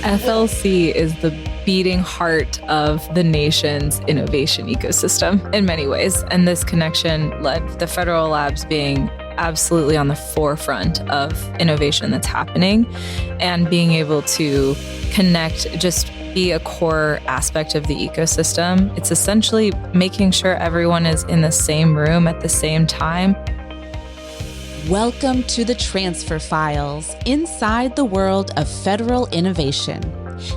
FLC is the beating heart of the nation's innovation ecosystem in many ways. And this connection led the federal labs being absolutely on the forefront of innovation that's happening, and being able to connect, just be a core aspect of the ecosystem. It's essentially making sure everyone is in the same room at the same time. Welcome to the Transfer Files, inside the world of federal innovation.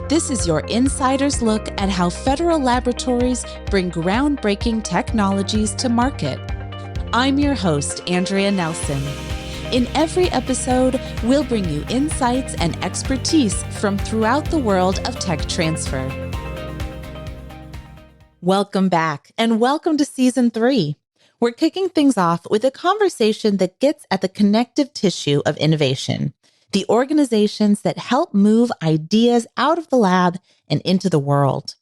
This is your insider's look at how federal laboratories bring groundbreaking technologies to market. I'm your host, Andrea Nelson. In every episode, we'll bring you insights and expertise from throughout the world of tech transfer. Welcome back, and welcome to Season 3. We're kicking things off with a conversation that gets at the connective tissue of innovation, the organizations that help move ideas out of the lab and into the world.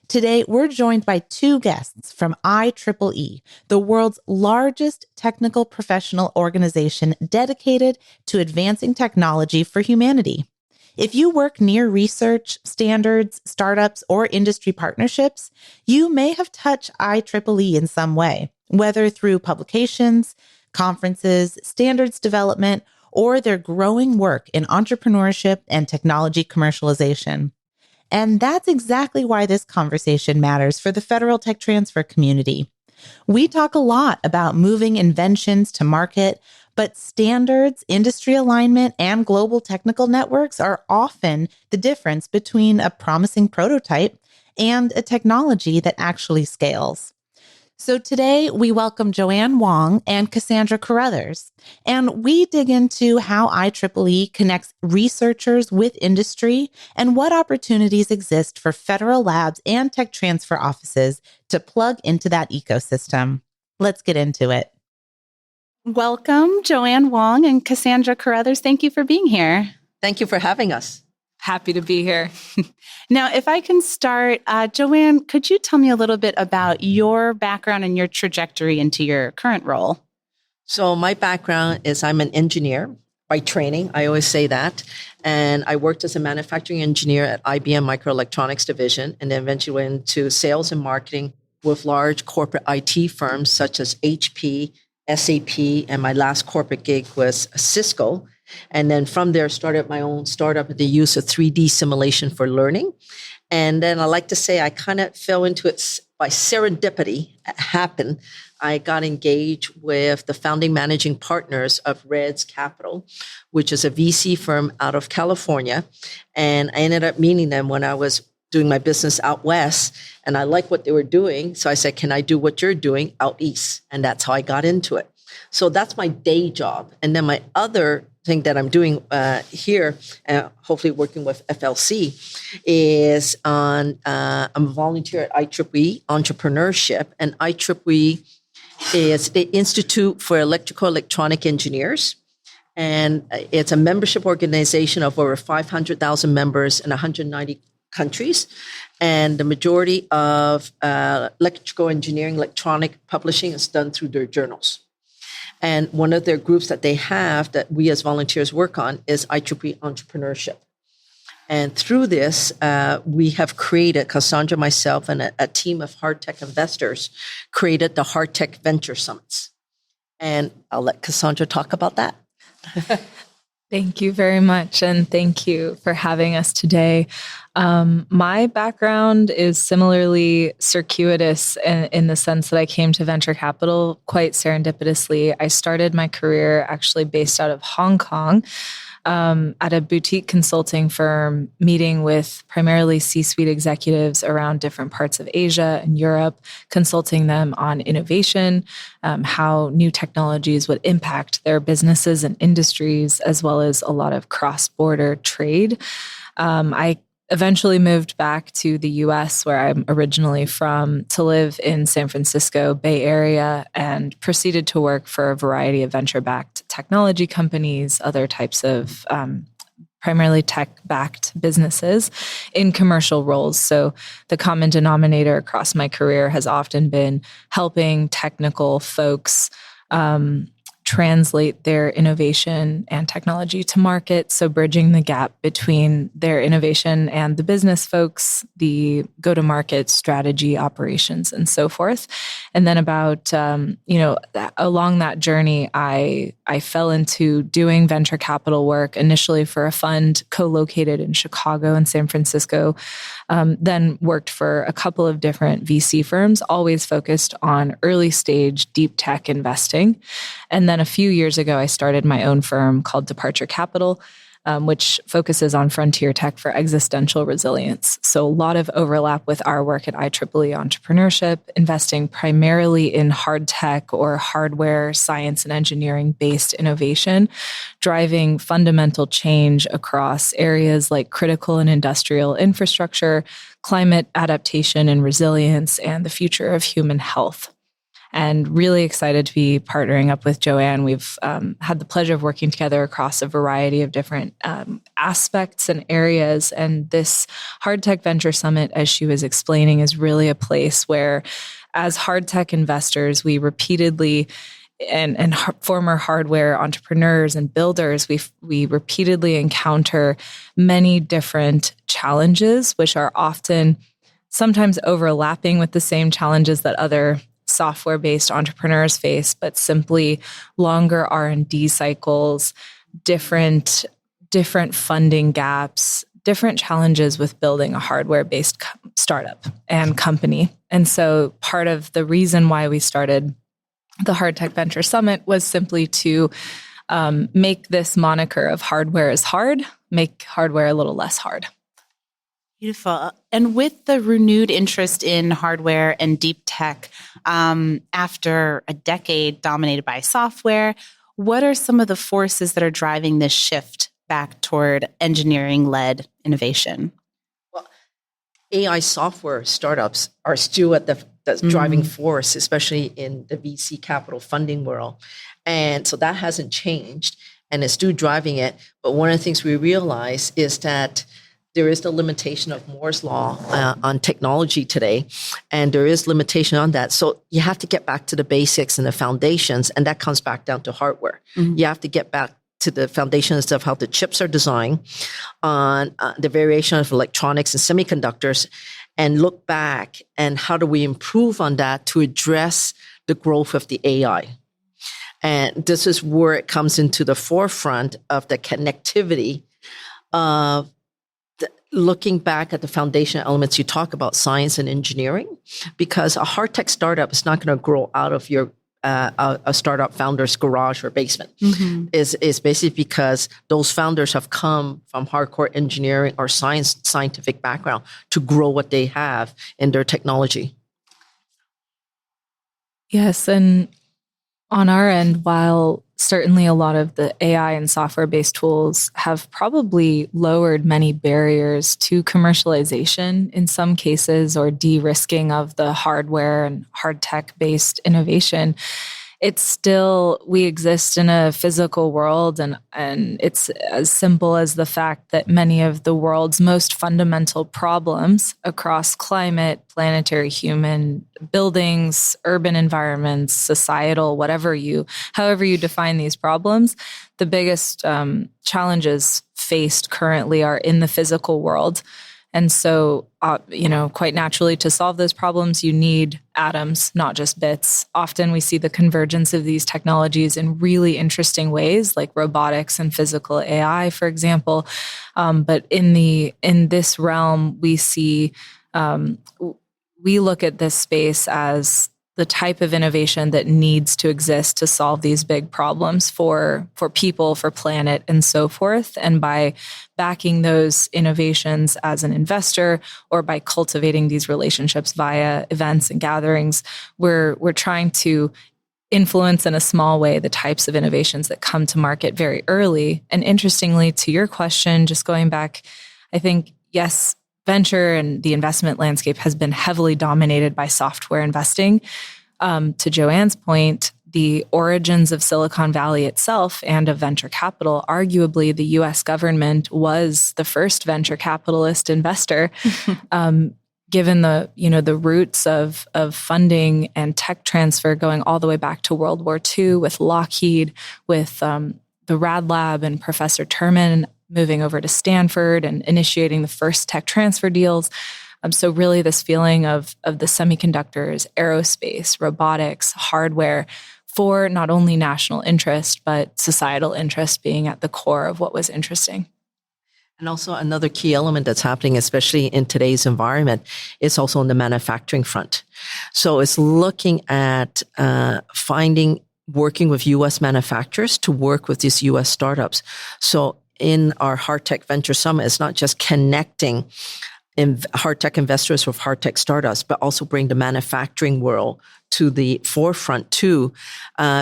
Today, we're joined by two guests from IEEE, the world's largest technical professional organization dedicated to advancing technology for humanity. If you work near research, standards, startups, or industry partnerships, you may have touched IEEE in some way, whether through publications, conferences, standards development, or their growing work in entrepreneurship and technology commercialization. And that's exactly why this conversation matters for the federal tech transfer community. We talk a lot about moving inventions to market, but standards, industry alignment, and global technical networks are often the difference between a promising prototype and a technology that actually scales. So today we welcome Joanne Wong and Cassandra Carothers, and we dig into how IEEE connects researchers with industry and what opportunities exist for federal labs and tech transfer offices to plug into that ecosystem. Let's get into it. Welcome, Joanne Wong and Cassandra Carothers. Thank you for being here. Thank you for having us. Happy to be here. Now, if I can start, Joanne, could you tell me a little bit about your background and your trajectory into your current role? So my background is I'm an engineer by training. I always say that. And I worked as a manufacturing engineer at IBM Microelectronics Division, and then eventually went into sales and marketing with large corporate IT firms such as HP, SAP, and my last corporate gig was Cisco. And then from there, started my own startup with the use of 3D simulation for learning. And then I like to say I kind of fell into it by serendipity. It happened. I got engaged with the founding managing partners of Reds Capital, which is a VC firm out of California. And I ended up meeting them when I was doing my business out west. And I liked what they were doing. So I said, can I do what you're doing out east? And that's how I got into it. So that's my day job. And then my other thing that I'm doing here, hopefully working with FLC, is I'm a volunteer at IEEE Entrepreneurship, and IEEE is the Institute for Electrical Electronic Engineers, and it's a membership organization of over 500,000 members in 190 countries, and the majority of electrical engineering, electronic publishing is done through their journals. And one of their groups that they have that we as volunteers work on is IEEE Entrepreneurship. And through this, we have created, Cassandra, myself, and a team of hard tech investors created the Hard Tech Venture Summits. And I'll let Cassandra talk about that. Thank you very much. And thank you for having us today. My background is similarly circuitous in the sense that I came to venture capital quite serendipitously. I started my career actually based out of Hong Kong at a boutique consulting firm, meeting with primarily C-suite executives around different parts of Asia and Europe, consulting them on innovation, how new technologies would impact their businesses and industries, as well as a lot of cross-border trade. I eventually moved back to the US, where I'm originally from, to live in San Francisco Bay Area, and proceeded to work for a variety of venture-backed technology companies, other types of primarily tech-backed businesses in commercial roles. So the common denominator across my career has often been helping technical folks translate their innovation and technology to market. So bridging the gap between their innovation and the business folks, the go-to-market strategy, operations, and so forth. And then about, along that journey, I fell into doing venture capital work initially for a fund co-located in Chicago and San Francisco, then worked for a couple of different VC firms, always focused on early stage deep tech investing. And then a few years ago, I started my own firm called Departure Capital, which focuses on frontier tech for existential resilience. So a lot of overlap with our work at IEEE Entrepreneurship, investing primarily in hard tech or hardware, science and engineering based innovation, driving fundamental change across areas like critical and industrial infrastructure, climate adaptation and resilience, and the future of human health. And really excited to be partnering up with Joanne. We've had the pleasure of working together across a variety of different aspects and areas. And this Hard Tech Venture Summit, as she was explaining, is really a place where, as hard tech investors, we repeatedly and former hardware entrepreneurs and builders, we repeatedly encounter many different challenges, which are often sometimes overlapping with the same challenges that other software-based entrepreneurs face, but simply longer R&D cycles, different funding gaps, different challenges with building a hardware-based startup and company. And so part of the reason why we started the Hard Tech Venture Summit was simply to make this moniker of hardware is hard, make hardware a little less hard. Beautiful. And with the renewed interest in hardware and deep tech, after a decade dominated by software, what are some of the forces that are driving this shift back toward engineering-led innovation? Well, AI software startups are still at the driving force, especially in the VC capital funding world. And so that hasn't changed and it's still driving it. But one of the things we realize is that there is the limitation of Moore's law on technology today, and there is limitation on that. So you have to get back to the basics and the foundations, and that comes back down to hardware. You have to get back to the foundations of how the chips are designed, on the variation of electronics and semiconductors, and look back and how do we improve on that to address the growth of the AI. And this is where it comes into the forefront of the connectivity of looking back at the foundation elements you talk about, science and engineering, because a hard tech startup is not going to grow out of your a startup founder's garage or basement. Is basically because those founders have come from hardcore engineering or scientific background to grow what they have in their technology. Yes, and on our end, while certainly a lot of the AI and software-based tools have probably lowered many barriers to commercialization in some cases, or de-risking of the hardware and hard tech-based innovation, it's still, we exist in a physical world, and it's as simple as the fact that many of the world's most fundamental problems across climate, planetary, human, buildings, urban environments, societal, however you define these problems, the biggest challenges faced currently are in the physical world. And so, quite naturally, to solve those problems, you need atoms, not just bits. Often we see the convergence of these technologies in really interesting ways, like robotics and physical AI, for example. But in this realm, we see, we look at this space as the type of innovation that needs to exist to solve these big problems for people, for planet, and so forth. And by backing those innovations as an investor, or by cultivating these relationships via events and gatherings, we're trying to influence in a small way the types of innovations that come to market very early. And interestingly, to your question, just going back, I think, yes, venture and the investment landscape has been heavily dominated by software investing. To Joanne's point, the origins of Silicon Valley itself and of venture capital, arguably the US government was the first venture capitalist investor, given the roots of funding and tech transfer going all the way back to World War II with Lockheed, with the Rad Lab and Professor Terman moving over to Stanford and initiating the first tech transfer deals. So really this feeling of the semiconductors, aerospace, robotics, hardware for not only national interest, but societal interest being at the core of what was interesting. And also another key element that's happening, especially in today's environment, is also on the manufacturing front. So it's looking at working with U.S. manufacturers to work with these U.S. startups. So in our Hard Tech Venture Summit, it's not just connecting hard tech investors with hard tech startups, but also bring the manufacturing world to the forefront too.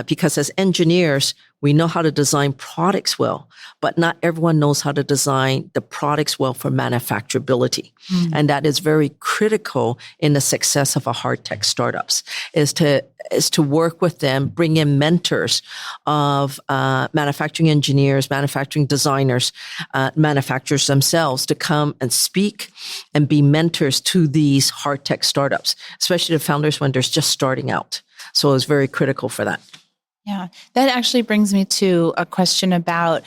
Because as engineers, we know how to design products well, but not everyone knows how to design the products well for manufacturability. And that is very critical in the success of a hard tech startups, is to work with them, bring in mentors of manufacturing engineers, manufacturing designers, manufacturers themselves to come and speak and be mentors to these hard tech startups, especially the founders when they're just starting out. So it's very critical for that. Yeah, that actually brings me to a question about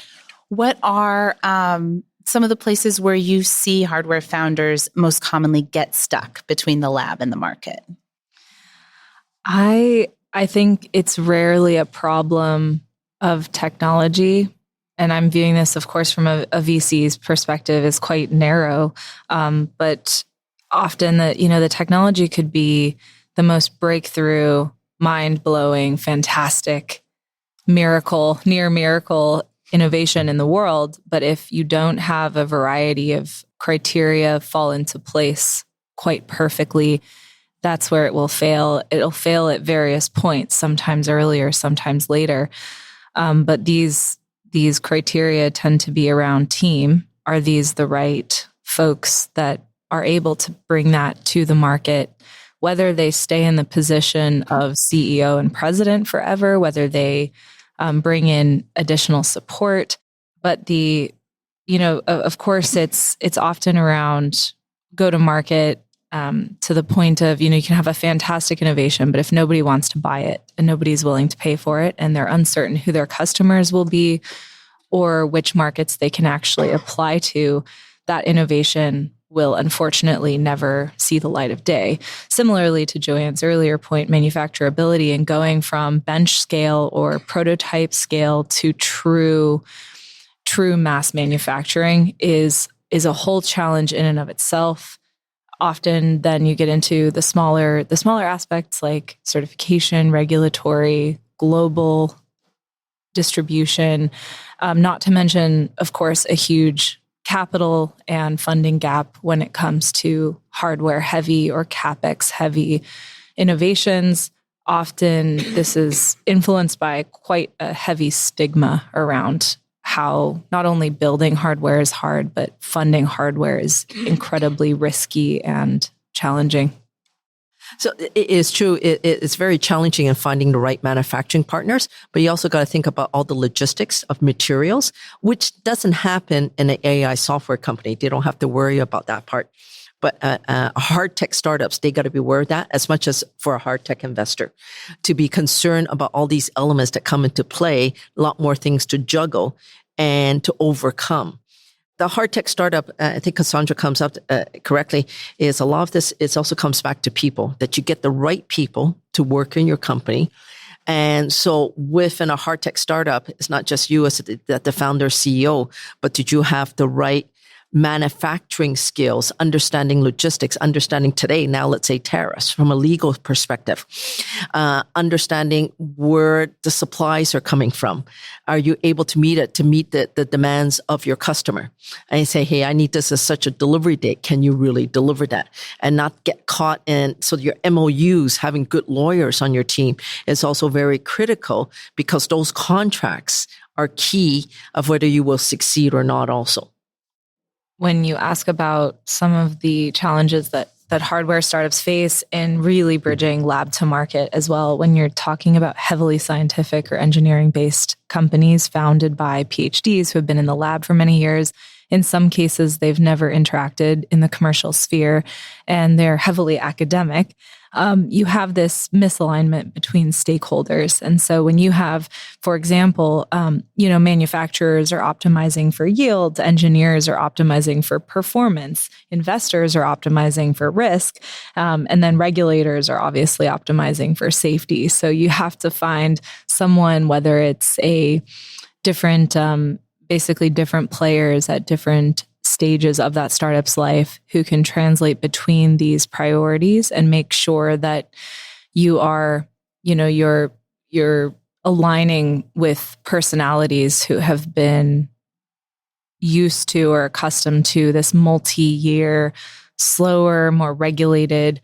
what are some of the places where you see hardware founders most commonly get stuck between the lab and the market? I think it's rarely a problem of technology. And I'm viewing this, of course, from a VC's perspective is quite narrow. But often the technology could be the most breakthrough, mind-blowing, fantastic, near miracle innovation in the world. But if you don't have a variety of criteria fall into place quite perfectly, that's where it will fail. It'll fail at various points, sometimes earlier, sometimes later. But these criteria tend to be around team. Are these the right folks that are able to bring that to the market? Whether they stay in the position of CEO and president forever, whether they bring in additional support. But of course, it's often around go to market to the point of, you can have a fantastic innovation, but if nobody wants to buy it and nobody's willing to pay for it and they're uncertain who their customers will be or which markets they can actually apply to, that innovation will unfortunately never see the light of day. Similarly to Joanne's earlier point, manufacturability and going from bench scale or prototype scale to true mass manufacturing is a whole challenge in and of itself. Often then you get into the smaller aspects like certification, regulatory, global distribution, not to mention, of course, a huge capital and funding gap when it comes to hardware heavy or CapEx heavy innovations. Often this is influenced by quite a heavy stigma around how not only building hardware is hard, but funding hardware is incredibly risky and challenging. So it is true. It's very challenging in finding the right manufacturing partners, but you also got to think about all the logistics of materials, which doesn't happen in an AI software company. They don't have to worry about that part. But hard tech startups, they got to be aware of that as much as for a hard tech investor to be concerned about all these elements that come into play, a lot more things to juggle and to overcome. The hard tech startup, I think Cassandra comes up correctly, is a lot of this, it also comes back to people, that you get the right people to work in your company. And so within a hard tech startup, it's not just you as the founder CEO, but did you have the right manufacturing skills, understanding logistics, understanding today, now let's say tariffs from a legal perspective, understanding where the supplies are coming from. Are you able to meet the demands of your customer? And you say, hey, I need this as such a delivery date. Can you really deliver that? And not get caught in, so your MOUs, having good lawyers on your team is also very critical because those contracts are key of whether you will succeed or not also. When you ask about some of the challenges that hardware startups face in really bridging lab to market as well, when you're talking about heavily scientific or engineering-based companies founded by PhDs who have been in the lab for many years In some cases, they've never interacted in the commercial sphere and they're heavily academic. You have this misalignment between stakeholders. And so when you have, for example, manufacturers are optimizing for yield, engineers are optimizing for performance, investors are optimizing for risk, and then regulators are obviously optimizing for safety. So you have to find someone, whether it's a different, basically different players at different stages of that startup's life who can translate between these priorities and make sure that you are, you're aligning with personalities who have been used to or accustomed to this multi-year, slower, more regulated,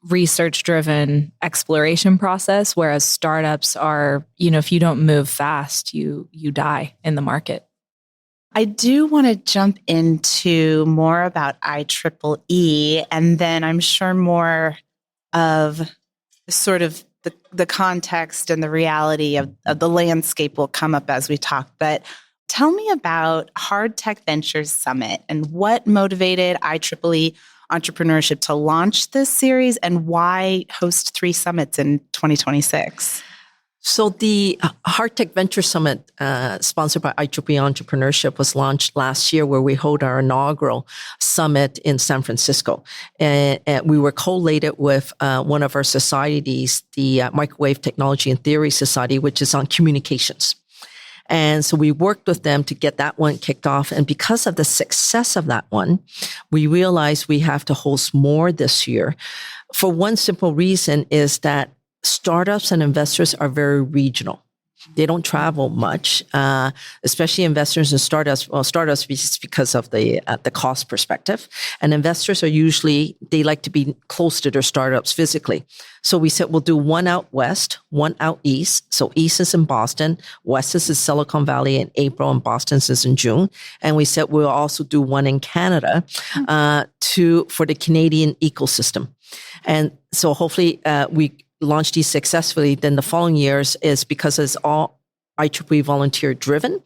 research-driven exploration process, whereas startups are, if you don't move fast, you die in the market. I do want to jump into more about IEEE, and then I'm sure more of sort of the context and the reality of the landscape will come up as we talk. But tell me about Hard Tech Ventures Summit and what motivated IEEE Entrepreneurship to launch this series and why host 3 summits in 2026? So the Hard Tech Venture Summit, sponsored by IEEE Entrepreneurship, was launched last year, where we hold our inaugural summit in San Francisco. And we were collated with one of our societies, the Microwave Technology and Theory Society, which is on communications. And so we worked with them to get that one kicked off. And because of the success of that one, we realized we have to host more this year. For one simple reason is that startups and investors are very regional. They don't travel much, especially investors and startups. Well, startups because of the cost perspective, and investors are usually, they like to be close to their startups physically. So we said we'll do one out west, one out east. So east is in Boston, west is in Silicon Valley in April, and Boston is in June. And we said we'll also do one in Canada for the Canadian ecosystem. And so hopefully we launched these successfully. Then the following years is, because it's all IEEE volunteer driven.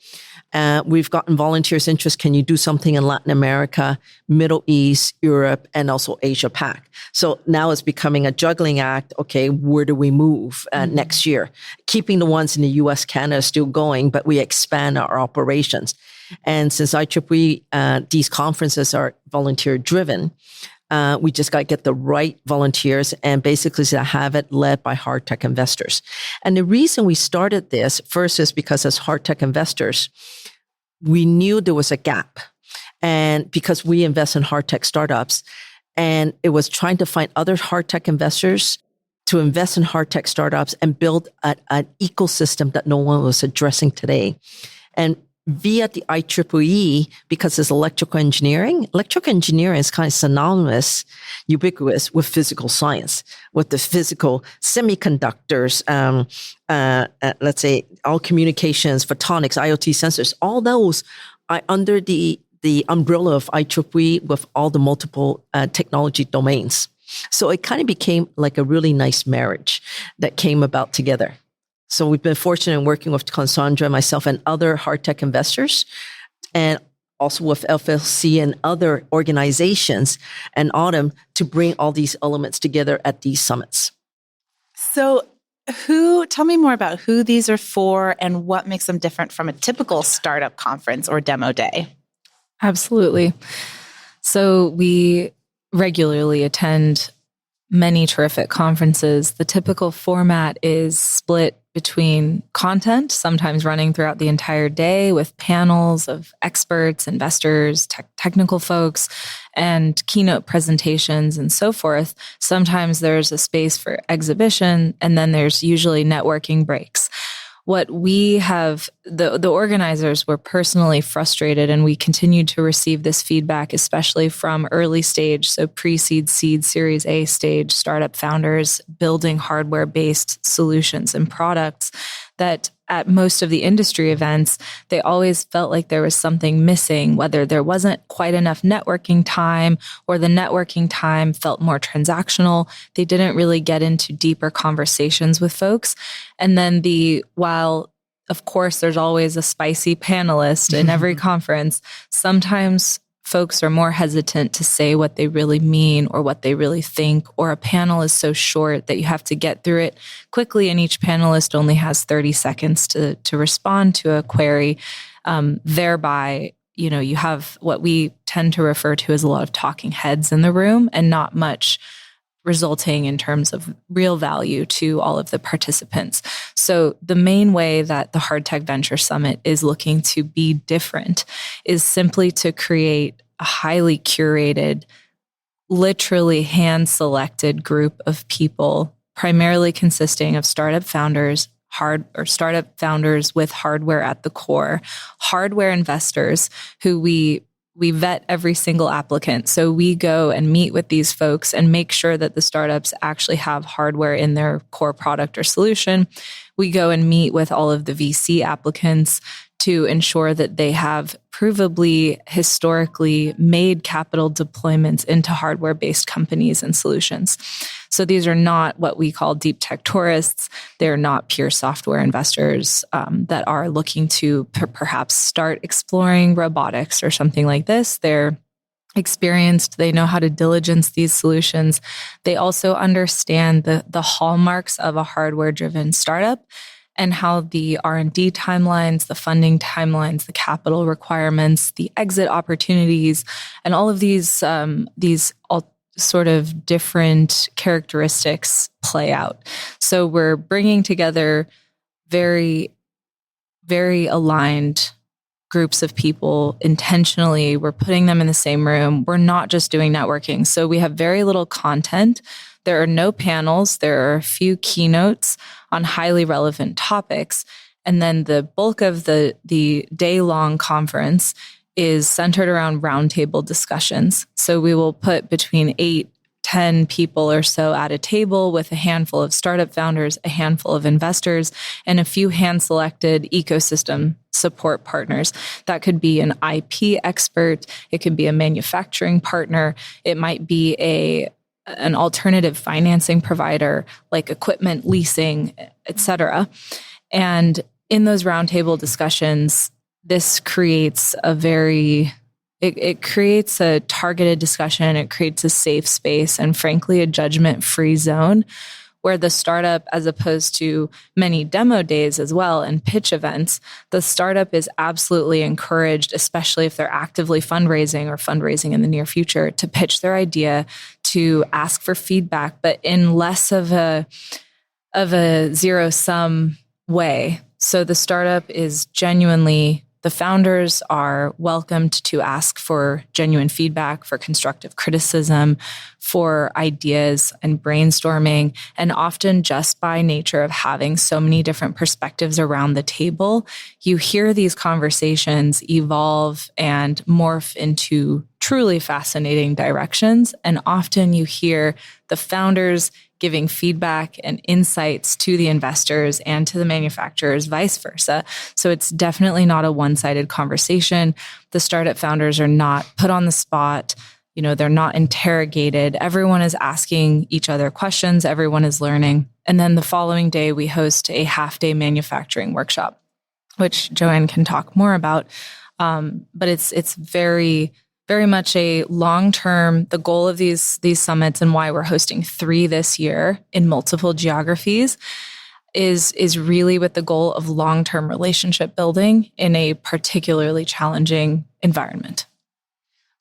We've gotten volunteers' interest. Can you do something in Latin America, Middle East, Europe, and also Asia Pac? So now it's becoming a juggling act. Okay, where do we move next year? Keeping the ones in the US, Canada still going, but we expand our operations. And since IEEE, these conferences are volunteer driven, we just got to get the right volunteers and basically to have it led by hard tech investors. And the reason we started this first is because as hard tech investors, we knew there was a gap. And because we invest in hard tech startups, and it was trying to find other hard tech investors to invest in hard tech startups and build an ecosystem that no one was addressing today. And via the IEEE, because it's electrical engineering is kind of synonymous, ubiquitous with physical science, with the physical semiconductors, let's say all communications, photonics, IoT sensors, all those are under the umbrella of IEEE with all the multiple technology domains. So it kind of became like a really nice marriage that came about together. So we've been fortunate in working with Cassandra, myself, and other hard tech investors, and also with FLC and other organizations and Autumn to bring all these elements together at these summits. So tell me more about who these are for and what makes them different from a typical startup conference or demo day. Absolutely. So we regularly attend many terrific conferences. The typical format is split between content, sometimes running throughout the entire day with panels of experts, investors, technical folks, and keynote presentations and so forth. Sometimes there's a space for exhibition, and then there's usually networking breaks. What we have, the organizers were personally frustrated, and we continued to receive this feedback, especially from early stage, so pre-seed, seed, Series A stage startup founders building hardware-based solutions and products, that at most of the industry events, they always felt like there was something missing, whether there wasn't quite enough networking time or the networking time felt more transactional. They didn't really get into deeper conversations with folks. And then while of course, there's always a spicy panelist in every conference. Sometimes folks are more hesitant to say what they really mean or what they really think, or a panel is so short that you have to get through it quickly, and each panelist only has 30 seconds to respond to a query. Thereby, you have what we tend to refer to as a lot of talking heads in the room and not much resulting in terms of real value to all of the participants. So the main way that the Hard Tech Venture Summit is looking to be different is simply to create a highly curated, literally hand-selected group of people, primarily consisting of startup founders, startup founders with hardware at the core, hardware investors who we vet every single applicant. So we go and meet with these folks and make sure that the startups actually have hardware in their core product or solution. We go and meet with all of the VC applicants to ensure that they have provably, historically made capital deployments into hardware-based companies and solutions. So these are not what we call deep tech tourists. They're not pure software investors that are looking to perhaps start exploring robotics or something like this. They're experienced. They know how to diligence these solutions. They also understand the hallmarks of a hardware-driven startup and how the R&D timelines, the funding timelines, the capital requirements, the exit opportunities, and all of these sort of different characteristics play out. So we're bringing together very, very aligned groups of people intentionally. We're putting them in the same room. We're not just doing networking. So we have very little content. There are no panels. There are a few keynotes on highly relevant topics. And then the bulk of the day-long conference is centered around roundtable discussions. So we will put between 8-10 people or so at a table with a handful of startup founders, a handful of investors, and a few hand-selected ecosystem support partners. That could be an IP expert. It could be a manufacturing partner. It might be an alternative financing provider like equipment leasing, et cetera. And in those roundtable discussions, this creates it creates a targeted discussion. It creates a safe space and frankly, a judgment-free zone where the startup, as opposed to many demo days as well and pitch events, the startup is absolutely encouraged, especially if they're actively fundraising in the near future, to pitch their idea, to ask for feedback, but in less of a zero-sum way. So the startup is genuinely, the founders are welcomed to ask for genuine feedback, for constructive criticism, for ideas and brainstorming. And often just by nature of having so many different perspectives around the table, you hear these conversations evolve and morph into truly fascinating directions. And often you hear the founders giving feedback and insights to the investors and to the manufacturers, vice versa. So it's definitely not a one-sided conversation. The startup founders are not put on the spot. They're not interrogated. Everyone is asking each other questions. Everyone is learning. And then the following day, we host a half-day manufacturing workshop, which Joanne can talk more about. But it's very, very much a long-term, the goal of these summits and why we're hosting 3 this year in multiple geographies is really with the goal of long-term relationship building in a particularly challenging environment.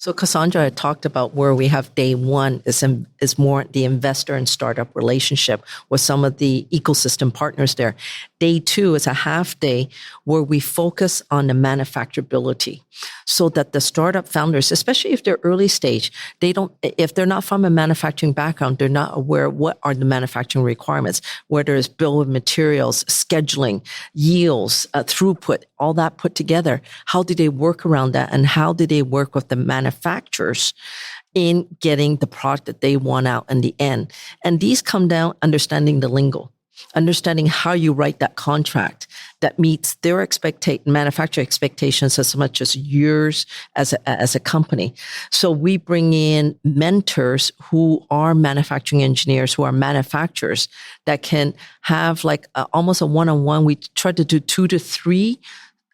So Cassandra had talked about where we have day one is more the investor and startup relationship with some of the ecosystem partners there. Day 2 is a half day where we focus on the manufacturability so that the startup founders, especially if they're early stage, if they're not from a manufacturing background, they're not aware what are the manufacturing requirements, whether it's bill of materials, scheduling, yields, throughput, all that put together. How do they work around that? And how do they work with the manufacturers in getting the product that they want out in the end? And these come down understanding the lingo. understanding how you write that contract that meets their manufacturer expectations as much as yours as a company. So we bring in mentors who are manufacturing engineers, who are manufacturers that can have like almost a one-on-one. We try to do 2 to 3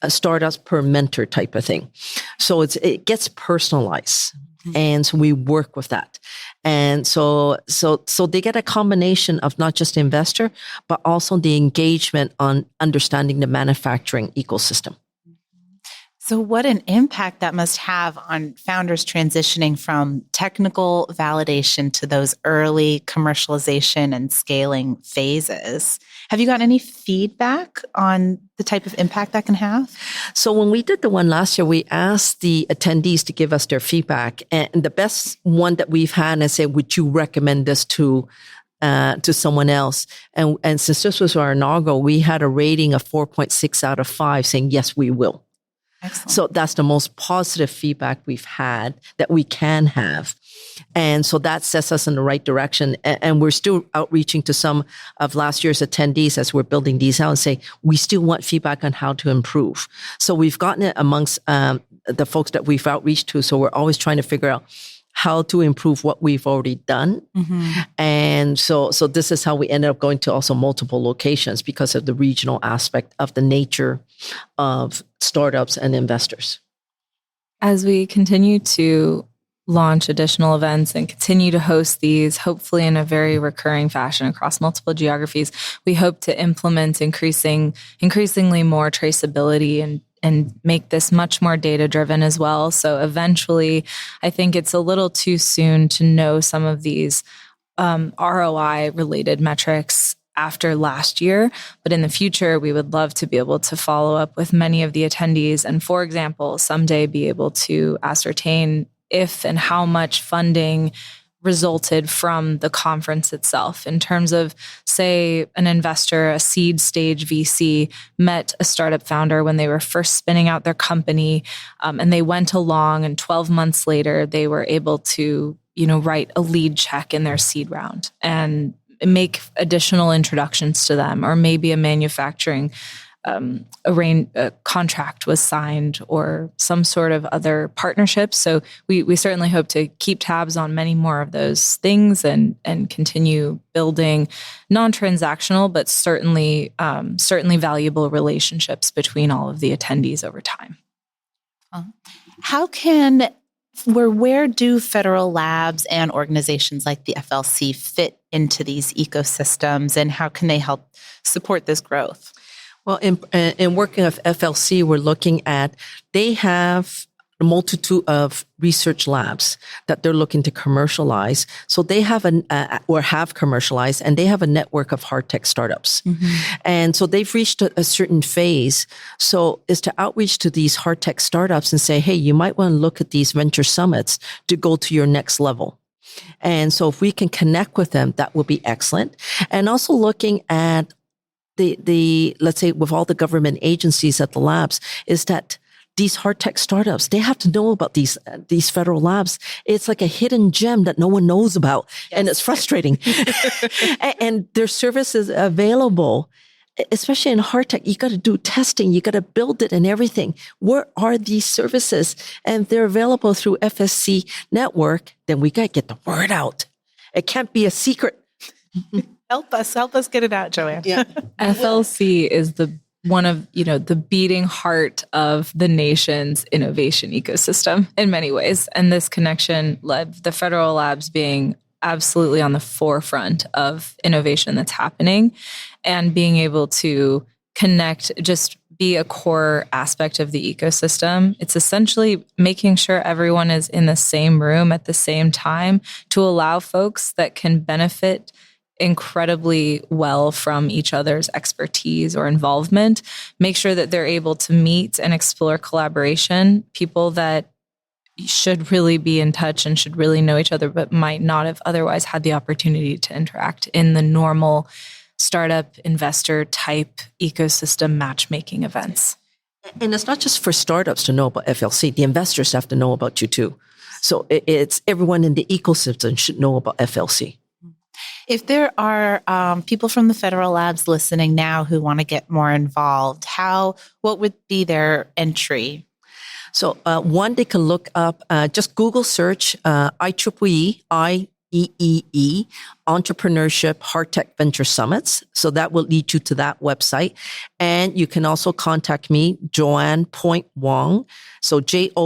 startups per mentor type of thing. So it gets personalized. And so we work with that. And so they get a combination of not just investor, but also the engagement on understanding the manufacturing ecosystem. So what an impact that must have on founders transitioning from technical validation to those early commercialization and scaling phases. Have you gotten any feedback on the type of impact that can have? So when we did the one last year, we asked the attendees to give us their feedback. And the best one that we've had is say, would you recommend this to someone else? And since this was our inaugural, we had a rating of 4.6 out of 5 saying, yes, we will. Excellent. So that's the most positive feedback we've had that we can have. And so that sets us in the right direction. And we're still outreaching to some of last year's attendees as we're building these out and say, we still want feedback on how to improve. So we've gotten it amongst the folks that we've outreached to. So we're always trying to figure out how to improve what we've already done. Mm-hmm. And so this is how we ended up going to also multiple locations because of the regional aspect of the nature of startups and investors. As we continue to launch additional events and continue to host these, hopefully in a very recurring fashion across multiple geographies, we hope to implement increasingly more traceability and make this much more data-driven as well. So eventually, I think it's a little too soon to know some of these ROI-related metrics after last year. But in the future, we would love to be able to follow up with many of the attendees and, for example, someday be able to ascertain if and how much funding resulted from the conference itself in terms of, say, an investor, a seed stage VC met a startup founder when they were first spinning out their company, and they went along, and 12 months later, they were able to, write a lead check in their seed round and make additional introductions to them, or maybe a manufacturing a contract was signed or some sort of other partnership. So we certainly hope to keep tabs on many more of those things and continue building non-transactional, but certainly valuable relationships between all of the attendees over time. Where do federal labs and organizations like the FLC fit into these ecosystems, and how can they help support this growth? Well, in working with FLC, we're looking at, they have a multitude of research labs that they're looking to commercialize. So they have have commercialized, and they have a network of hard tech startups. Mm-hmm. And so they've reached a certain phase. So is to outreach to these hard tech startups and say, hey, you might want to look at these venture summits to go to your next level. And so if we can connect with them, that would be excellent. And also looking at the let's say with all the government agencies at the labs, is that these hard tech startups, they have to know about these federal labs. It's like a hidden gem that no one knows about. Yes. And it's frustrating. And their service is available, especially in hard tech. You got to do testing. You got to build it and everything. Where are these services? And they're available through FSC network. Then we got to get the word out. It can't be a secret. Help us get it out, Joanne. Yeah. FLC is one of the beating heart of the nation's innovation ecosystem in many ways. And this connection led the federal labs being absolutely on the forefront of innovation that's happening, and being able to connect, just be a core aspect of the ecosystem. It's essentially making sure everyone is in the same room at the same time to allow folks that can benefit incredibly well from each other's expertise or involvement, make sure that they're able to meet and explore collaboration, people that should really be in touch and should really know each other, but might not have otherwise had the opportunity to interact in the normal startup investor type ecosystem matchmaking events. And it's not just for startups to know about FLC. The investors have to know about you too. So it's everyone in the ecosystem should know about FLC. If there are people from the federal labs listening now who want to get more involved, what would be their entry? So one, they can look up, just Google search IEEE Entrepreneurship Hard Tech Venture Summits. So that will lead you to that website. And you can also contact me, Joanne Wong. So JOANNE.Wong,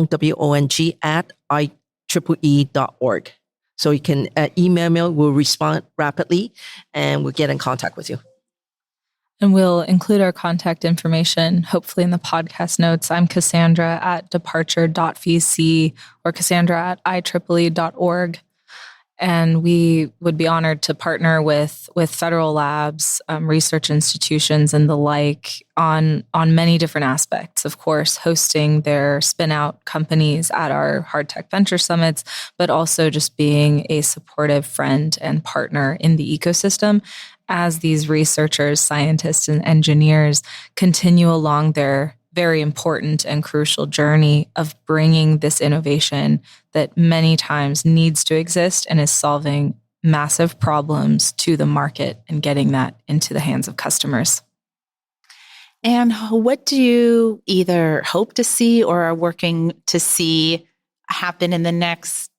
WONG at IEEE.org. So you can email me, we'll respond rapidly and we'll get in contact with you. And we'll include our contact information, hopefully in the podcast notes. I'm Cassandra at departure.vc or Cassandra at IEEE.org. And we would be honored to partner with federal labs, research institutions, and the like on many different aspects. Of course, hosting their spin-out companies at our Hard Tech Venture Summits, but also just being a supportive friend and partner in the ecosystem as these researchers, scientists, and engineers continue along their very important and crucial journey of bringing this innovation that many times needs to exist and is solving massive problems to the market and getting that into the hands of customers. And what do you either hope to see or are working to see happen in the next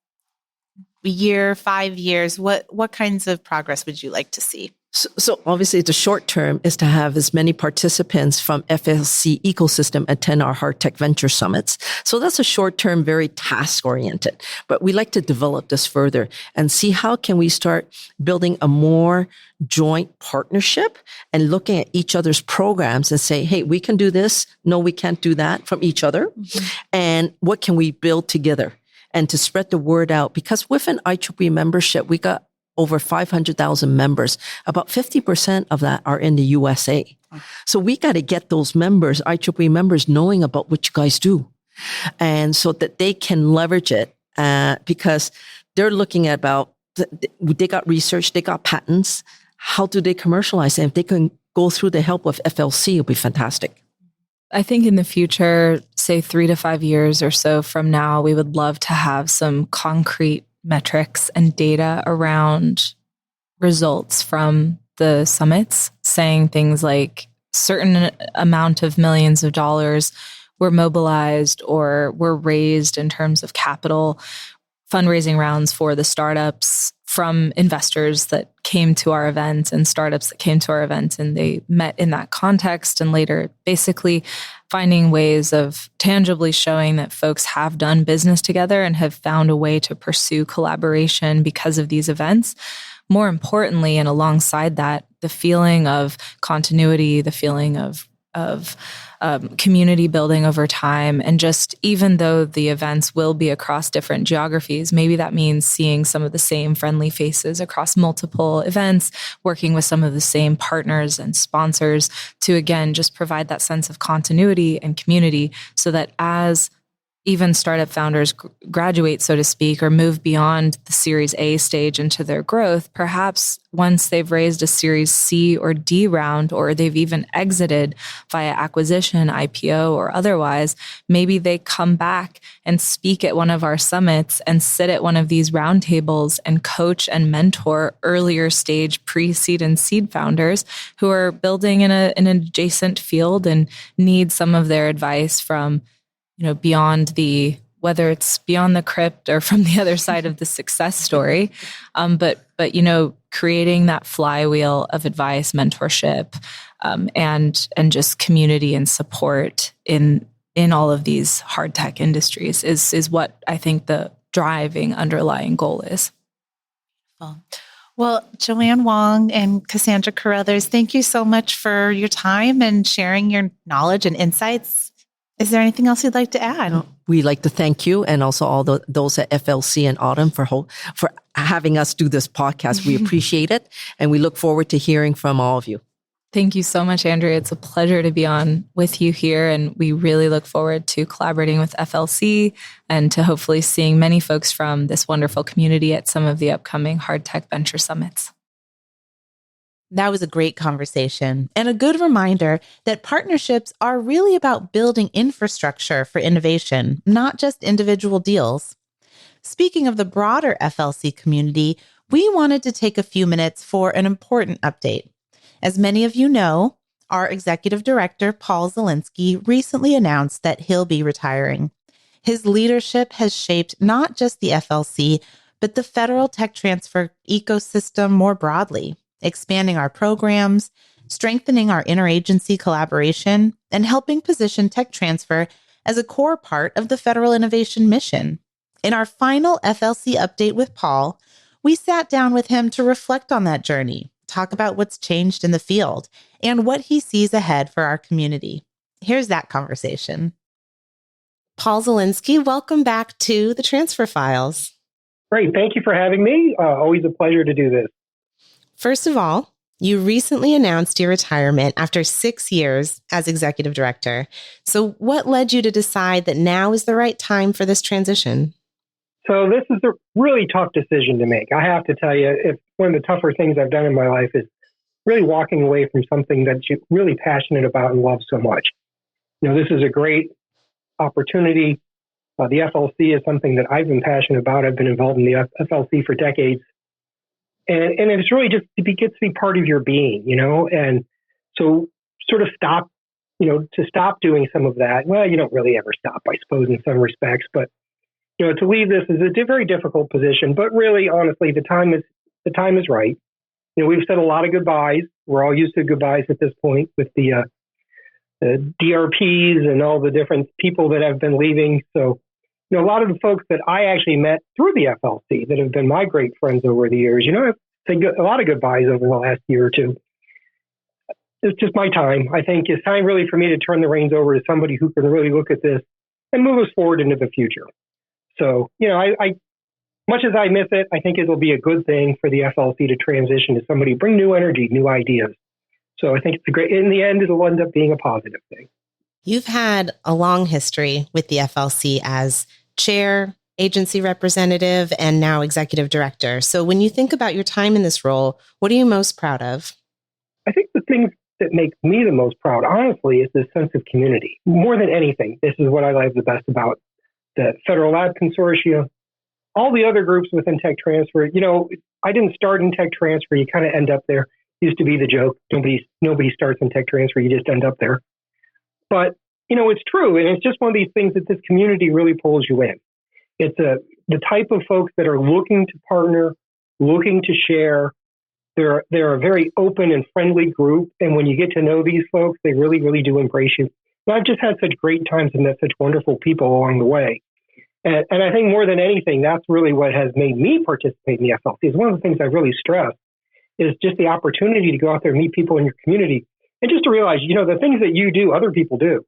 year, 5 years? What kinds of progress would you like to see? So obviously the short term is to have as many participants from FLC ecosystem attend our Hard Tech Venture Summits. So that's a short term, very task oriented, but we like to develop this further and see how can we start building a more joint partnership and looking at each other's programs and say, hey, we can do this. No, we can't do that from each other. Mm-hmm. And what can we build together and to spread the word out? Because with an IEEE membership, we got over 500,000 members. About 50% of that are in the USA. So we got to get those members, IEEE members, knowing about what you guys do. And so that they can leverage it because they're looking at they got research, they got patents. How do they commercialize it? If they can go through the help of FLC, it'll be fantastic. I think in the future, say 3 to 5 years or so from now, we would love to have some concrete metrics and data around results from the summits, saying things like certain amount of millions of dollars were mobilized or were raised in terms of capital, fundraising rounds for the startups from investors that came to our event and startups that came to our event, and they met in that context, and later basically finding ways of tangibly showing that folks have done business together and have found a way to pursue collaboration because of these events. More importantly, and alongside that, the feeling of continuity, the feeling of community building over time. And just even though the events will be across different geographies, maybe that means seeing some of the same friendly faces across multiple events, working with some of the same partners and sponsors to, again, just provide that sense of continuity and community so that as even startup founders graduate, so to speak, or move beyond the Series A stage into their growth, perhaps once they've raised a Series C or D round, or they've even exited via acquisition, IPO, or otherwise, maybe they come back and speak at one of our summits and sit at one of these roundtables and coach and mentor earlier stage pre-seed and seed founders who are building in an adjacent field and need some of their advice from beyond whether it's beyond the crypt or from the other side of the success story. But creating that flywheel of advice, mentorship, and just community and support in all of these hard tech industries is what I think the driving underlying goal is. Well, Joanne Wong and Cassandra Carothers, thank you so much for your time and sharing your knowledge and insights. Is there anything else you'd like to add? We'd like to thank you and also all those at FLC and Autumn for having us do this podcast. We appreciate it, and we look forward to hearing from all of you. Thank you so much, Andrea. It's a pleasure to be on with you here, and we really look forward to collaborating with FLC and to hopefully seeing many folks from this wonderful community at some of the upcoming Hard Tech Venture Summits. That was a great conversation and a good reminder that partnerships are really about building infrastructure for innovation, not just individual deals. speaking of the broader FLC community, we wanted to take a few minutes for an important update. As many of you know, our executive director, Paul Zielinski, recently announced that he'll be retiring. His leadership has shaped not just the FLC, but the federal tech transfer ecosystem more broadly, expanding our programs, strengthening our interagency collaboration, and helping position tech transfer as a core part of the federal innovation mission. In our final FLC update with Paul, we sat down with him to reflect on that journey, talk about what's changed in the field, and what he sees ahead for our community. Here's that conversation. Paul Zielinski, welcome back to the Transfer Files. Great. Thank you for having me. Always a pleasure to do this. First of all, you recently announced your retirement after 6 years as executive director. So what led you to decide that now is the right time for this transition? So this is a really tough decision to make. I have to tell you, it's one of the tougher things I've done in my life is really walking away from something that you're really passionate about and love so much. This is a great opportunity. The FLC is something that I've been passionate about. I've been involved in the FLC for decades. And it's really just gets to be part of your being, and so sort of stop, to stop doing some of that. Well, you don't really ever stop, I suppose, in some respects, but, to leave this is a very difficult position, but really, honestly, the time is right. We've said a lot of goodbyes. We're all used to goodbyes at this point with the DRPs and all the different people that have been leaving. So, a lot of the folks that I actually met through the FLC that have been my great friends over the years, I've said a lot of goodbyes over the last year or two. It's just my time. I think it's time really for me to turn the reins over to somebody who can really look at this and move us forward into the future. So, I much as I miss it, I think it'll be a good thing for the FLC to transition to somebody, bring new energy, new ideas. So I think it's in the end, it'll end up being a positive thing. You've had a long history with the FLC as chair, agency representative, and now executive director. So when you think about your time in this role, what are you most proud of? I think the thing that makes me the most proud, honestly, is this sense of community. More than anything, this is what I like the best about the Federal Lab Consortium, all the other groups within tech transfer. I didn't start in tech transfer. You kind of end up there. Used to be the joke. Nobody starts in tech transfer. You just end up there. But, it's true. And it's just one of these things that this community really pulls you in. It's the type of folks that are looking to partner, looking to share. They're a very open and friendly group. And when you get to know these folks, they really, really do embrace you. And I've just had such great times and met such wonderful people along the way. And I think more than anything, that's really what has made me participate in the FLC. It's one of the things I really stress is just the opportunity to go out there and meet people in your community and just to realize, the things that you do, other people do.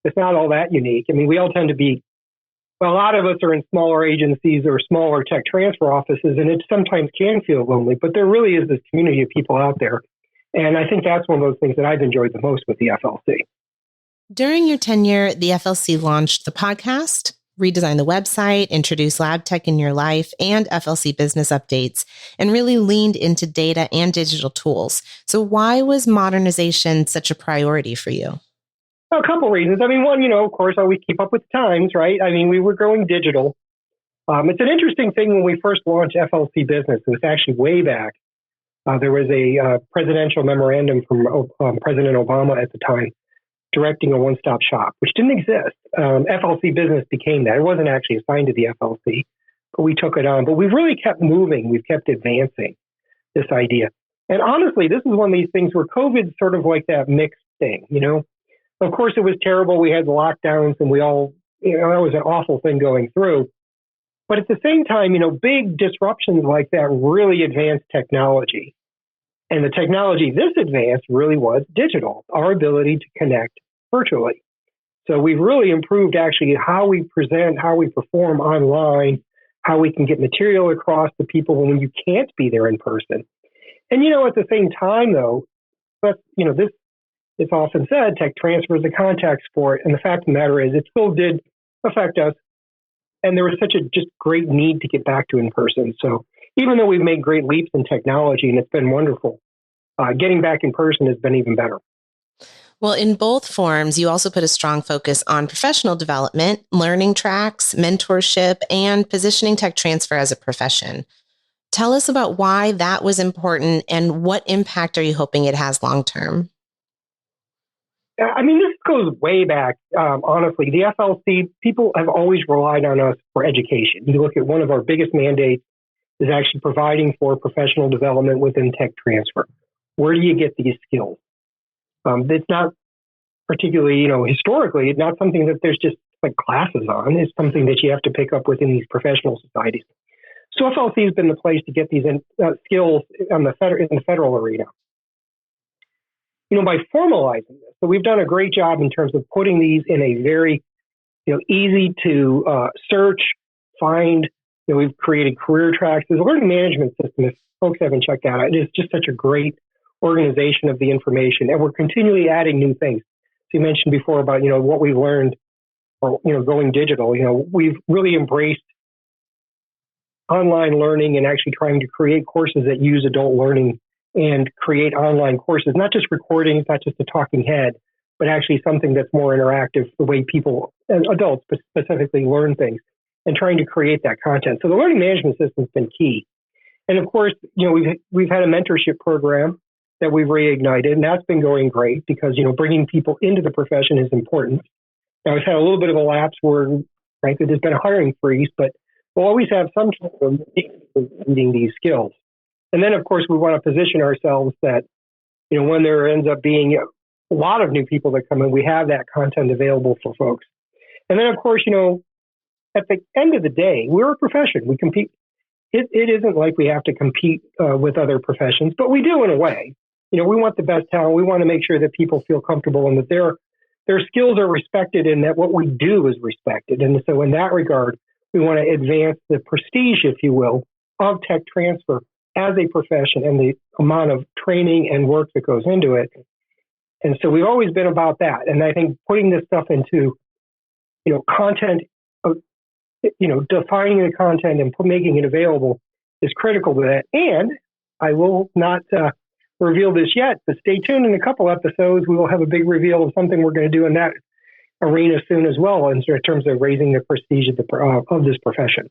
It's not all that unique. I mean, we all tend to be, a lot of us are in smaller agencies or smaller tech transfer offices, and it sometimes can feel lonely, but there really is this community of people out there. And I think that's one of those things that I've enjoyed the most with the FLC. During your tenure, the FLC launched the podcast, redesigned the website, introduced lab tech in your life, and FLC business updates, and really leaned into data and digital tools. So why was modernization such a priority for you? A couple reasons. I mean, one, of course, always keep up with the times, right? I mean, we were going digital. It's an interesting thing when we first launched FLC Business. It was actually way back. There was a presidential memorandum from President Obama at the time directing a one-stop shop, which didn't exist. FLC Business became that. It wasn't actually assigned to the FLC, but we took it on. But we've really kept moving. We've kept advancing this idea. And honestly, this is one of these things where COVID's sort of like that mixed thing, Of course, it was terrible. We had the lockdowns and we all, that was an awful thing going through. But at the same time, big disruptions like that really advanced technology. And the technology this advanced really was digital, our ability to connect virtually. So we've really improved actually how we present, how we perform online, how we can get material across to people when you can't be there in person. And, at the same time, though, but, this, it's often said tech transfer is a contact sport. And the fact of the matter is it still did affect us. And there was such a just great need to get back to in person. So even though we've made great leaps in technology and it's been wonderful, getting back in person has been even better. Well, in both forms, you also put a strong focus on professional development, learning tracks, mentorship, and positioning tech transfer as a profession. Tell us about why that was important and what impact are you hoping it has long term? I mean, this goes way back, honestly. The FLC, people have always relied on us for education. You look at one of our biggest mandates is actually providing for professional development within tech transfer. Where do you get these skills? It's not particularly, historically, it's not something that there's just like classes on. It's something that you have to pick up within these professional societies. So FLC has been the place to get these skills in the federal arena. By formalizing this, so we've done a great job in terms of putting these in a very, easy to search, find. We've created career tracks. There's a learning management system. If folks haven't checked that out, it is just such a great organization of the information, and we're continually adding new things. So you mentioned before about what we've learned, or going digital. We've really embraced online learning and actually trying to create courses that use adult learning and create online courses, not just recordings, not just a talking head, but actually something that's more interactive, the way people, and adults specifically, learn things, and trying to create that content. So the learning management system has been key. And of course, we've had a mentorship program that we've reignited, and that's been going great because, bringing people into the profession is important. Now, we've had a little bit of a lapse where, frankly, there's been a hiring freeze, but we'll always have some kind of needing these skills. And then, of course, we want to position ourselves that, when there ends up being a lot of new people that come in, we have that content available for folks. And then, of course, at the end of the day, we're a profession. We compete. It isn't like we have to compete with other professions, but we do in a way. We want the best talent. We want to make sure that people feel comfortable and that their skills are respected and that what we do is respected. And so in that regard, we want to advance the prestige, if you will, of tech transfer as a profession and the amount of training and work that goes into it. And so we've always been about that. And I think putting this stuff into, content, defining the content and making it available is critical to that. And I will not reveal this yet, but stay tuned. In a couple episodes, we will have a big reveal of something we're going to do in that arena soon as well, in terms of raising the prestige of this profession.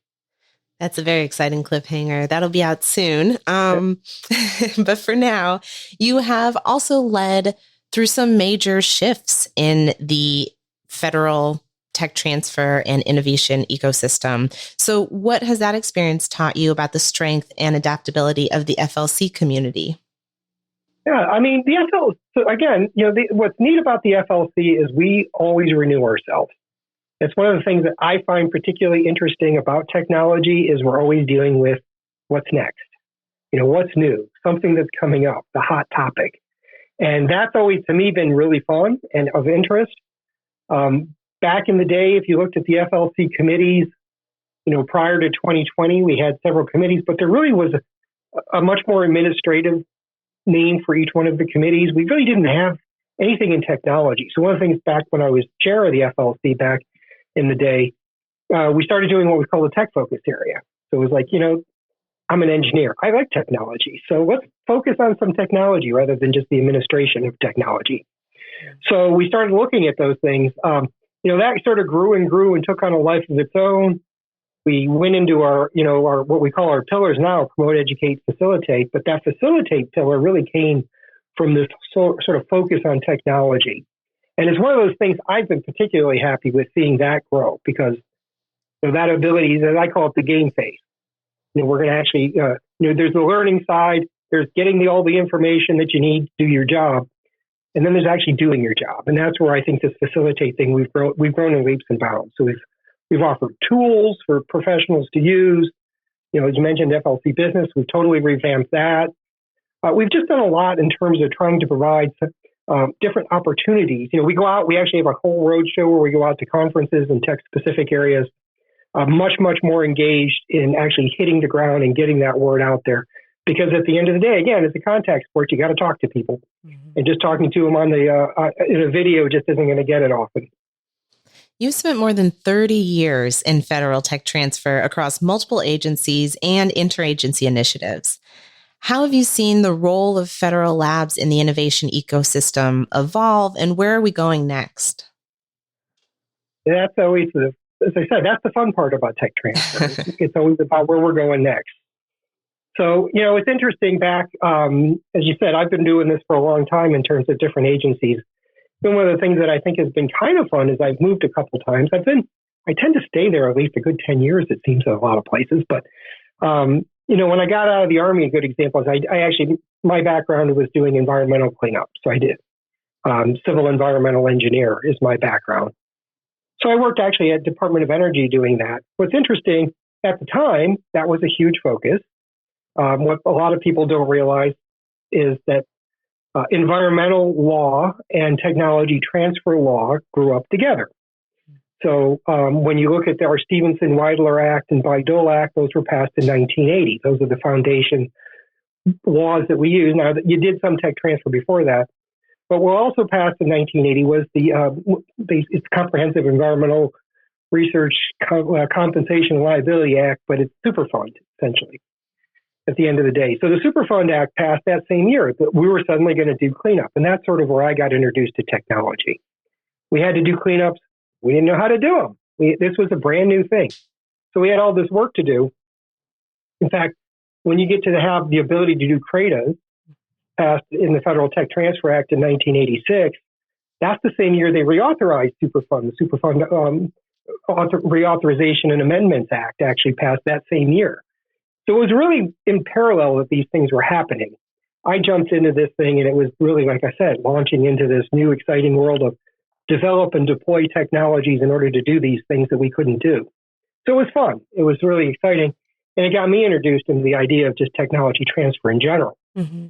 That's a very exciting cliffhanger. That'll be out soon. But for now, you have also led through some major shifts in the federal tech transfer and innovation ecosystem. So what has that experience taught you about the strength and adaptability of the FLC community? Yeah, I mean, the FLC, so again, what's neat about the FLC is we always renew ourselves. It's one of the things that I find particularly interesting about technology is we're always dealing with what's next. What's new, something that's coming up, the hot topic. And that's always, to me, been really fun and of interest. Back in the day, if you looked at the FLC committees, prior to 2020, we had several committees, but there really was a much more administrative name for each one of the committees. We really didn't have anything in technology. So one of the things back when I was chair of the FLC back in the day, we started doing what we call the tech focus area. So it was like, I'm an engineer. I like technology. So let's focus on some technology rather than just the administration of technology. So we started looking at those things. That sort of grew and took on a life of its own. We went into our what we call our pillars now, promote, educate, facilitate. But that facilitate pillar really came from this sort of focus on technology. And it's one of those things I've been particularly happy with seeing that grow because that ability, that I call it the game phase. We're going to actually, there's the learning side, there's getting all the information that you need to do your job, and then there's actually doing your job. And that's where I think this facilitate thing, we've grown in leaps and bounds. So we've offered tools for professionals to use. As you mentioned, FLC Business, we've totally revamped that. We've just done a lot in terms of trying to provide different opportunities. We go out, we actually have a whole road show where we go out to conferences and tech-specific areas, much more engaged in actually hitting the ground and getting that word out there. Because at the end of the day, again, it's a contact sport. You got to talk to people. Mm-hmm. And just talking to them on in a video just isn't going to get it often. You've spent more than 30 years in federal tech transfer across multiple agencies and interagency initiatives. How have you seen the role of federal labs in the innovation ecosystem evolve, and where are we going next? That's always as I said, that's the fun part about tech transfer. It's always about where we're going next. So, it's interesting back, as you said, I've been doing this for a long time in terms of different agencies. And one of the things that I think has been kind of fun is I've moved a couple times. I tend to stay there at least a good 10 years, it seems, in a lot of places. But, when I got out of the Army, a good example is I actually, my background was doing environmental cleanup. So I did. Civil environmental engineer is my background. So I worked actually at Department of Energy doing that. What's interesting, at the time, that was a huge focus. What a lot of people don't realize is that environmental law and technology transfer law grew up together. So when you look at our Stevenson-Weidler Act and Bayh-Dole Act, those were passed in 1980. Those are the foundation laws that we use. Now, you did some tech transfer before that, but what also passed in 1980 was it's Comprehensive Environmental Research Compensation and Liability Act, but it's Superfund, essentially, at the end of the day. So the Superfund Act passed that same year. We were suddenly going to do cleanup, and that's sort of where I got introduced to technology. We had to do cleanups. We didn't know how to do them. This was a brand new thing. So we had all this work to do. In fact, when you get to have the ability to do curated, passed in the Federal Tech Transfer Act in 1986, that's the same year they reauthorized Superfund. The Superfund Reauthorization and Amendments Act actually passed that same year. So it was really in parallel that these things were happening. I jumped into this thing, and it was really, like I said, launching into this new exciting world of develop and deploy technologies in order to do these things that we couldn't do. So it was fun. It was really exciting. And it got me introduced into the idea of just technology transfer in general. Mm-hmm.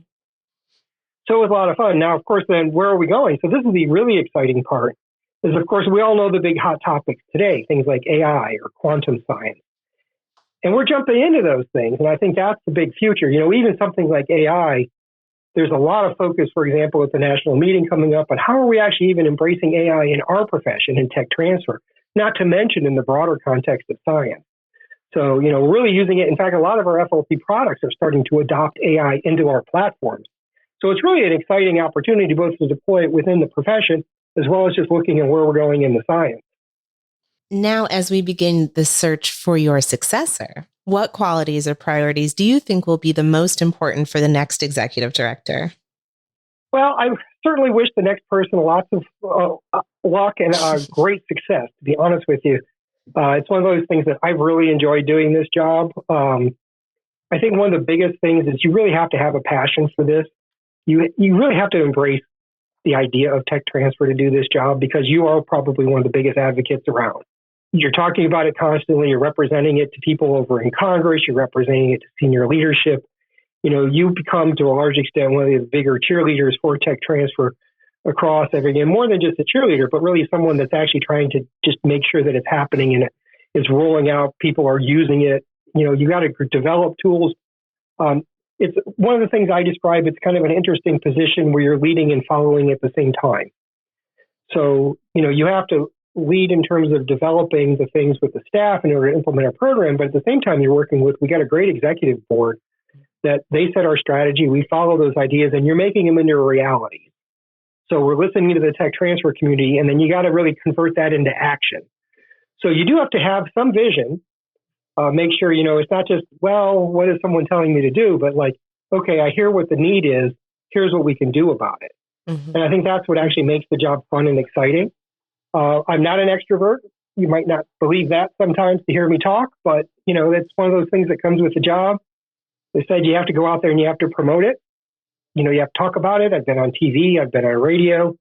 So it was a lot of fun. Now, of course, then where are we going? So this is the really exciting part is, of course, we all know the big hot topics today, things like AI or quantum science. And we're jumping into those things. And I think that's the big future. Even something like AI, there's a lot of focus, for example, at the national meeting coming up on how are we actually even embracing AI in our profession in tech transfer, not to mention in the broader context of science. So, really using it. In fact, a lot of our FLC products are starting to adopt AI into our platforms. So it's really an exciting opportunity both to deploy it within the profession as well as just looking at where we're going in the science. Now, as we begin the search for your successor, what qualities or priorities do you think will be the most important for the next executive director? Well, I certainly wish the next person lots of luck and great success, to be honest with you. It's one of those things that I've really enjoyed doing this job. I think one of the biggest things is you really have to have a passion for this. You really have to embrace the idea of tech transfer to do this job because you are probably one of the biggest advocates around. You're talking about it constantly. You're representing it to people over in Congress. You're representing it to senior leadership. You become to a large extent one of the bigger cheerleaders for tech transfer across everything. More than just a cheerleader, but really someone that's actually trying to just make sure that it's happening and it's rolling out. People are using it. You got to develop tools. It's one of the things I describe. It's kind of an interesting position where you're leading and following at the same time. So, you have to lead in terms of developing the things with the staff in order to implement our program. But at the same time, we got a great executive board that they set our strategy. We follow those ideas and you're making them into a reality. So we're listening to the tech transfer community, and then you got to really convert that into action. So you do have to have some vision. Make sure, it's not just, what is someone telling me to do? But okay, I hear what the need is. Here's what we can do about it. Mm-hmm. And I think that's what actually makes the job fun and exciting. I'm not an extrovert. You might not believe that sometimes to hear me talk, but, that's one of those things that comes with the job. They said you have to go out there and you have to promote it. You have to talk about it. I've been on TV. I've been on radio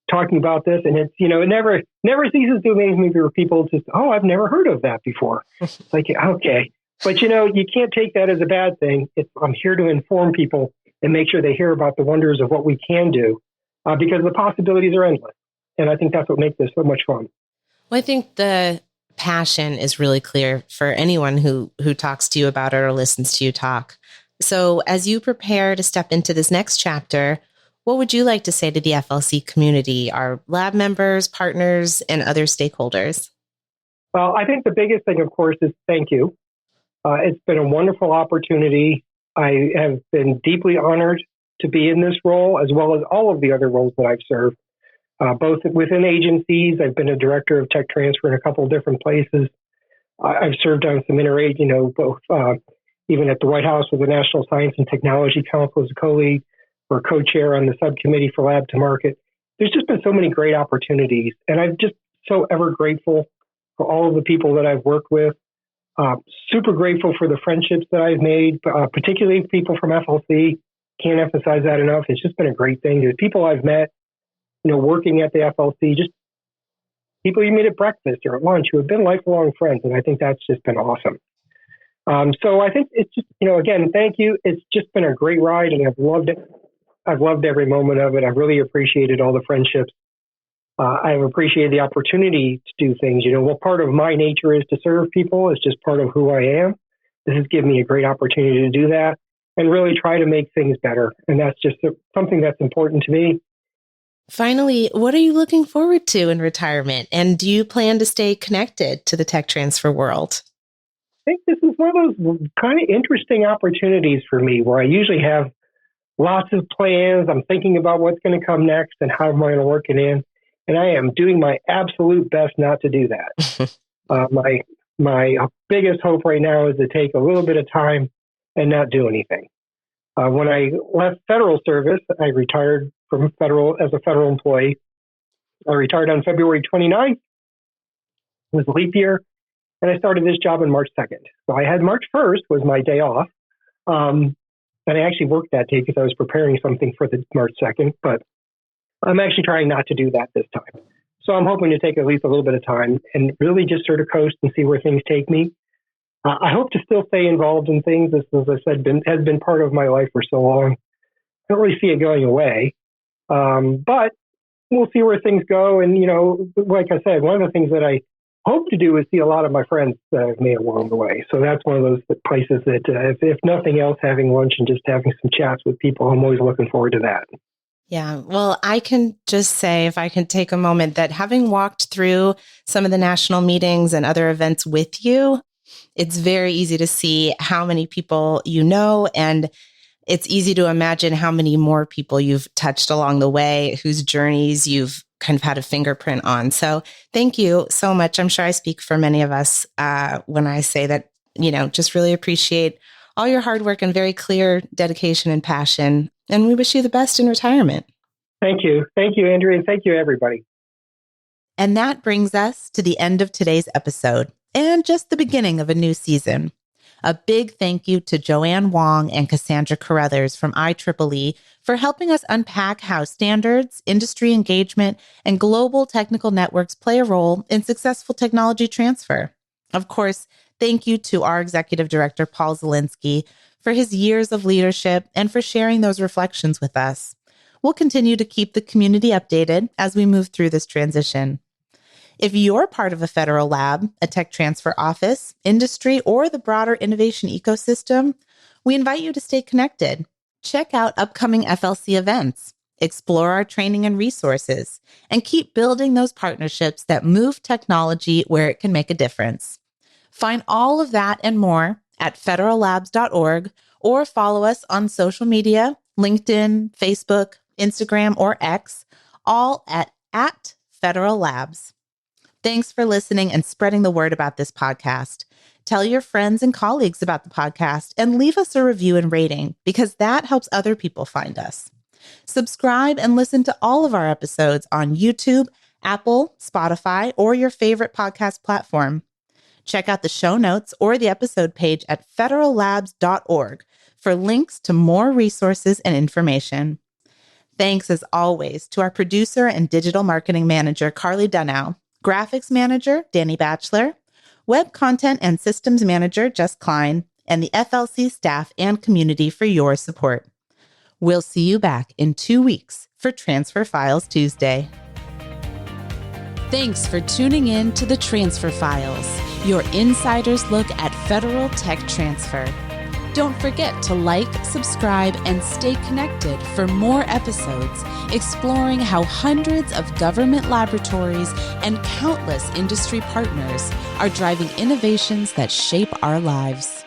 talking about this. And it's, it never ceases to amaze me for people just, I've never heard of that before. It's like, okay. But, you can't take that as a bad thing. I'm here to inform people and make sure they hear about the wonders of what we can do because the possibilities are endless. And I think that's what makes this so much fun. Well, I think the passion is really clear for anyone who talks to you about it or listens to you talk. So as you prepare to step into this next chapter, what would you like to say to the FLC community, our lab members, partners, and other stakeholders? Well, I think the biggest thing, of course, is thank you. It's been a wonderful opportunity I have been deeply honored to be in this role, as well as all of the other roles that I've served, both within agencies. I've been a director of tech transfer in a couple of different places. I've served on some both even at the White House with the National Science and Technology Council as a co-lead or co-chair on the subcommittee for Lab to Market. There's just been so many great opportunities, and I'm just so ever grateful for all of the people that I've worked with. Super grateful for the friendships that I've made, particularly people from FLC. Can't emphasize that enough. It's just been a great thing. The people I've met, working at the FLC, just people you meet at breakfast or at lunch who have been lifelong friends, and I think that's just been awesome. So I think it's just, again, thank you. It's just been a great ride, and I've loved it. I've loved every moment of it. I've really appreciated all the friendships. I've appreciated the opportunity to do things. Part of my nature is to serve people. It's just part of who I am. This has given me a great opportunity to do that and really try to make things better. And that's just something that's important to me. Finally, what are you looking forward to in retirement? And do you plan to stay connected to the tech transfer world? I think this is one of those kind of interesting opportunities for me where I usually have lots of plans. I'm thinking about what's going to come next and how am I going to work it in. And I am doing my absolute best not to do that. My biggest hope right now is to take a little bit of time and not do anything. When I left federal service, I retired from as a federal employee. I retired on February 29th. It was a leap year. And I started this job on March 2nd. So I had March 1st was my day off. And I actually worked that day because I was preparing something for the March 2nd. But I'm actually trying not to do that this time. So I'm hoping to take at least a little bit of time and really just sort of coast and see where things take me. I hope to still stay involved in things. This, as I said, has been part of my life for so long. I don't really see it going away. But we'll see where things go. And, like I said, one of the things that I hope to do is see a lot of my friends that I've made along the way. So that's one of those places that, if nothing else, having lunch and just having some chats with people, I'm always looking forward to that. Yeah, well, I can just say, if I can take a moment, that having walked through some of the national meetings and other events with you, it's very easy to see how many people you know, and it's easy to imagine how many more people you've touched along the way, whose journeys you've kind of had a fingerprint on. So thank you so much. I'm sure I speak for many of us when I say that, just really appreciate all your hard work and very clear dedication and passion. And we wish you the best in retirement. Thank you. Thank you, Andrea. And thank you, everybody. And that brings us to the end of today's episode and just the beginning of a new season. A big thank you to Joanne Wong and Cassandra Carothers from IEEE for helping us unpack how standards, industry engagement, and global technical networks play a role in successful technology transfer. Of course, thank you to our Executive Director, Paul Zielinski, for his years of leadership and for sharing those reflections with us. We'll continue to keep the community updated as we move through this transition. If you're part of a federal lab, a tech transfer office, industry, or the broader innovation ecosystem, we invite you to stay connected. Check out upcoming FLC events, explore our training and resources, and keep building those partnerships that move technology where it can make a difference. Find all of that and more at federallabs.org or follow us on social media, LinkedIn, Facebook, Instagram, or X, all at Federal Labs. Thanks for listening and spreading the word about this podcast. Tell your friends and colleagues about the podcast and leave us a review and rating because that helps other people find us. Subscribe and listen to all of our episodes on YouTube, Apple, Spotify, or your favorite podcast platform. Check out the show notes or the episode page at federallabs.org for links to more resources and information. Thanks, as always, to our producer and digital marketing manager, Carly Dunow, graphics manager, Danny Batchelor, web content and systems manager, Jess Klein, and the FLC staff and community for your support. We'll see you back in 2 weeks for Transfer Files Tuesday. Thanks for tuning in to the Transfer Files, your insider's look at federal tech transfer. Don't forget to like, subscribe, and stay connected for more episodes exploring how hundreds of government laboratories and countless industry partners are driving innovations that shape our lives.